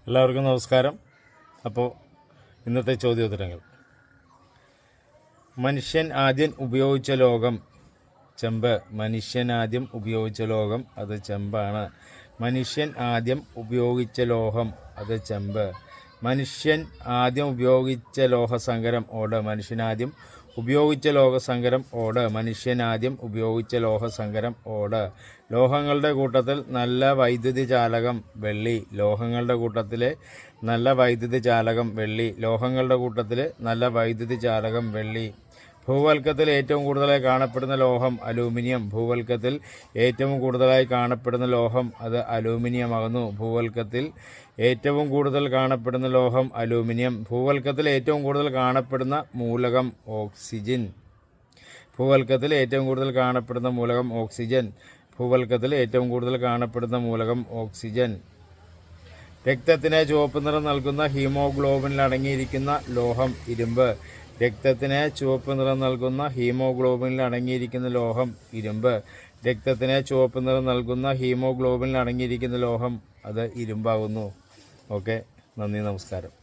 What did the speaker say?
എല്ലാവർക്കും നമസ്കാരം. അപ്പോൾ ഇന്നത്തെ ചോദ്യോത്തരങ്ങൾ. മനുഷ്യൻ ആദ്യം ഉപയോഗിച്ച ലോഹം ചെമ്പ്. മനുഷ്യൻ ആദ്യം ഉപയോഗിച്ച ലോഹം അത് ചെമ്പാണ്. മനുഷ്യൻ ആദ്യം ഉപയോഗിച്ച ലോഹം അത് ചെമ്പ്. മനുഷ്യൻ ആദ്യം ഉപയോഗിച്ച ലോഹസങ്കരം ഓട്. മനുഷ്യനാദ്യം ഉപയോഗിച്ച ലോഹസങ്കരം ഓട്. മനുഷ്യനാദ്യം ഉപയോഗിച്ച ലോഹസങ്കരം ഓട്. ലോഹങ്ങളുടെ കൂട്ടത്തിൽ നല്ല വൈദ്യുതി ചാലകം വെള്ളി. ലോഹങ്ങളുടെ കൂട്ടത്തിലെ നല്ല വൈദ്യുതി ചാലകം വെള്ളി. ലോഹങ്ങളുടെ കൂട്ടത്തിൽ നല്ല വൈദ്യുതി ചാലകം വെള്ളി. ഭൂവൽക്കത്തിൽ ഏറ്റവും കൂടുതലായി കാണപ്പെടുന്ന ലോഹം അലൂമിനിയം. ഭൂവൽക്കത്തിൽ ഏറ്റവും കൂടുതലായി കാണപ്പെടുന്ന ലോഹം അത് അലൂമിനിയമാകുന്നു. ഭൂവൽക്കത്തിൽ ഏറ്റവും കൂടുതൽ കാണപ്പെടുന്ന ലോഹം അലൂമിനിയം. ഭൂവൽക്കത്തിൽ ഏറ്റവും കൂടുതൽ കാണപ്പെടുന്ന മൂലകം ഓക്സിജൻ. ഭൂവൽക്കത്തിൽ ഏറ്റവും കൂടുതൽ കാണപ്പെടുന്ന മൂലകം ഓക്സിജൻ. ഭൂവൽക്കത്തിൽ ഏറ്റവും കൂടുതൽ കാണപ്പെടുന്ന മൂലകം ഓക്സിജൻ. രക്തത്തിന് ചുവപ്പ് നിറം നൽകുന്ന ഹീമോഗ്ലോബിനിൽ അടങ്ങിയിരിക്കുന്ന ലോഹം ഇരുമ്പ്. രക്തത്തിന് ചുവപ്പ് നിറം നൽകുന്ന ഹീമോഗ്ലോബിനിൽ അടങ്ങിയിരിക്കുന്ന ലോഹം ഇരുമ്പ്. രക്തത്തിന് ചുവപ്പ് നിറം നൽകുന്ന ഹീമോഗ്ലോബിനിൽ അടങ്ങിയിരിക്കുന്ന ലോഹം അത് ഇരുമ്പാകുന്നു. ഓക്കെ, നന്ദി, നമസ്കാരം.